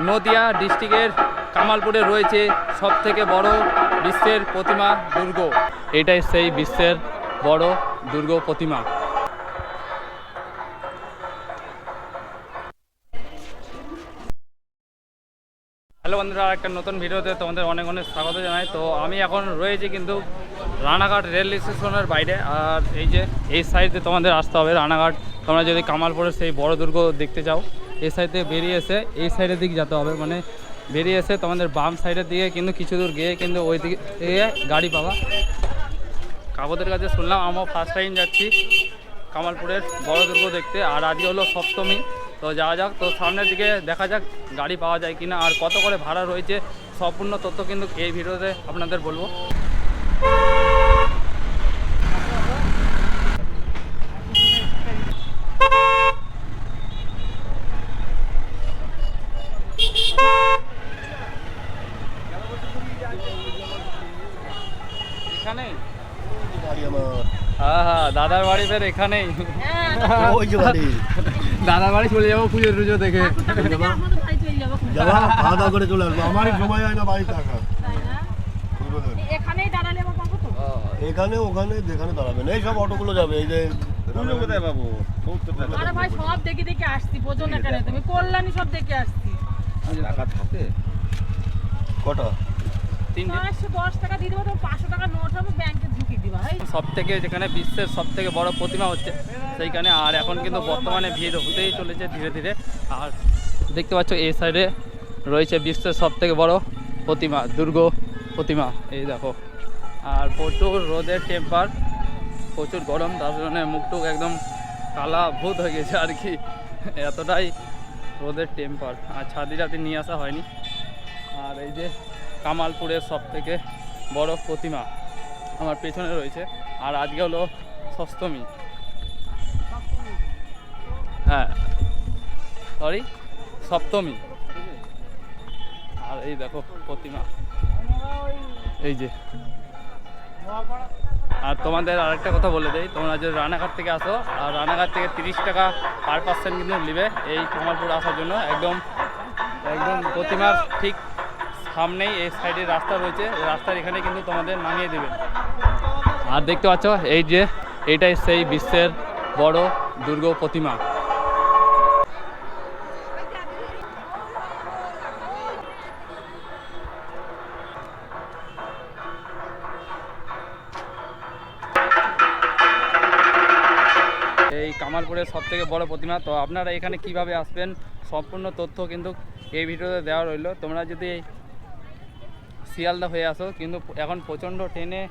নদিয়া ডিস্ট্রিক্টের কামালপুরে রয়েছে সবথেকে বড় বিশ্বের প্রতিমা দুর্গ। এটাই সেই বিশ্বের বড় দুর্গ প্রতিমা। হ্যালো বন্ধুরা, একটা নতুন ভিডিওতে তোমাদের অনেক অনেক স্বাগত জানাই। তো আমি এখন রয়েছি কিন্তু রানাঘাট রেল স্টেশনের বাইরে। আর এই যে এই সাইডে তোমাদের আসতে হবে রানাঘাট। তোমরা যদি কামালপুরের সেই বড় দুর্গ দেখতে চাও, এই সাইড থেকে বেরিয়ে এসে এই সাইডের দিকে যেতে হবে। মানে বেরিয়ে এসে তোমাদের বাম সাইডের দিকে কিন্তু কিছু দূর গিয়ে কিন্তু ওই দিকে গাড়ি পাবা। কাকুদের কাছে শুনলাম, আমরা ফার্স্ট টাইম যাচ্ছি কামালপুরের বড় দুর্গ দেখতে। আর আজকে হলো সপ্তমী, তো যাওয়া যাক। তো সামনের দিকে দেখা যাক গাড়ি পাওয়া যায় কিনা, আর কত করে ভাড়া রয়েছে সম্পূর্ণ তথ্য কিন্তু এই ভিডিওতে আপনাদের বলবো। এখানে হ্যাঁ হ্যাঁ, দাদার বাড়ি ফের এখানেই। দাদার বাড়ি চলে যাবো পুজো টুজো দেখে। খাওয়া দাওয়া করে চলে আসবো, আমারই সময় হয় না বাড়ি থাকা। এখানে ওখানে যেখানে দাঁড়াবেন এই সব অটোগুলো যাবে। এই যে কোথায় পাবো? আরে ভাই সব দেখে দেখে আসছি, বোঝো না কেন তুমি? কল্যাণী সব দেখে আসছি। টাকা থাকে কটা? 510 টাকা দিয়ে দেবো, তো 500 টাকা নোট হবে, ব্যাংকে ঢুকিয়ে দিবা। সব থেকে যেখানে বিশ্বের সব থেকে বড় প্রতিমা হচ্ছে সেইখানে। আর এখন কিন্তু বর্তমানে ভিড় হতেই চলেছে ধীরে ধীরে। আর দেখতে পাচ্ছ এই সাইডে রয়েছে বিশ্বের সব থেকে বড় প্রতিমা, দুর্গ প্রতিমা। এই দেখো, আর প্রচুর রোদের টেম্পার, প্রচুর গরম, তার জন্য মুখটুক একদম কালা ভূত হয়ে গেছে আর কি, এতটাই রোদের টেম্পার। আর ছাদি টাদি নিয়ে আসা হয়নি। আর এই যে কামালপুরের সব থেকে বড় প্রতিমা আমার পেছনে রয়েছে। আর আজকে হলো ষষ্ঠমী, হ্যাঁ সরি সপ্তমী। আর এই দেখো প্রতিমা, এই যে। আর তোমাদের আরেকটা কথা বলে দেই, তোমরা যদি রানাঘাট থেকে আসো, আর রানাঘাট থেকে 30 টাকা পার পার্সেন্ট কিন্তু নেবে এই কামালপুর আসার জন্য। একদম একদম প্রতিমার ঠিক সামনেই এই সাইডে রাস্তা রয়েছে, রাস্তার এখানে কিন্তু তোমাদের নামিয়ে দেবে। আর দেখতে পাচ্ছ এই যে এইটাই সেই বিশ্বের বড় দুর্গ প্রতিমা। এই কামালপুরের সব থেকে বড় প্রতিমা। তো আপনারা এখানে কিভাবে আসবেন সম্পূর্ণ তথ্য কিন্তু এই ভিডিওতে দেওয়া রইলো। তোমরা যদি শিয়ালদা হয়ে আসো, কিন্তু এখন প্রচণ্ড ট্রেনে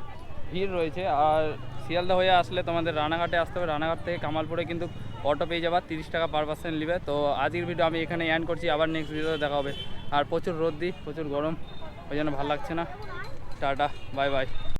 ভিড় রয়েছে। আর শিয়ালদা হয়ে আসলে তোমাদের রানাঘাটে আসতে হবে। রানাঘাট থেকে কামালপুরে কিন্তু অটো পেয়ে যাবা, 30 টাকা পার পার্সেন্ট নেবে। তো আজকের ভিডিও আমি এখানে এন্ড করছি, আবার নেক্সট ভিডিওতে দেখা হবে। আর প্রচুর রোদ দিই, প্রচুর গরম, ওই জন্য ভালো লাগছে না। Tata, bye bye.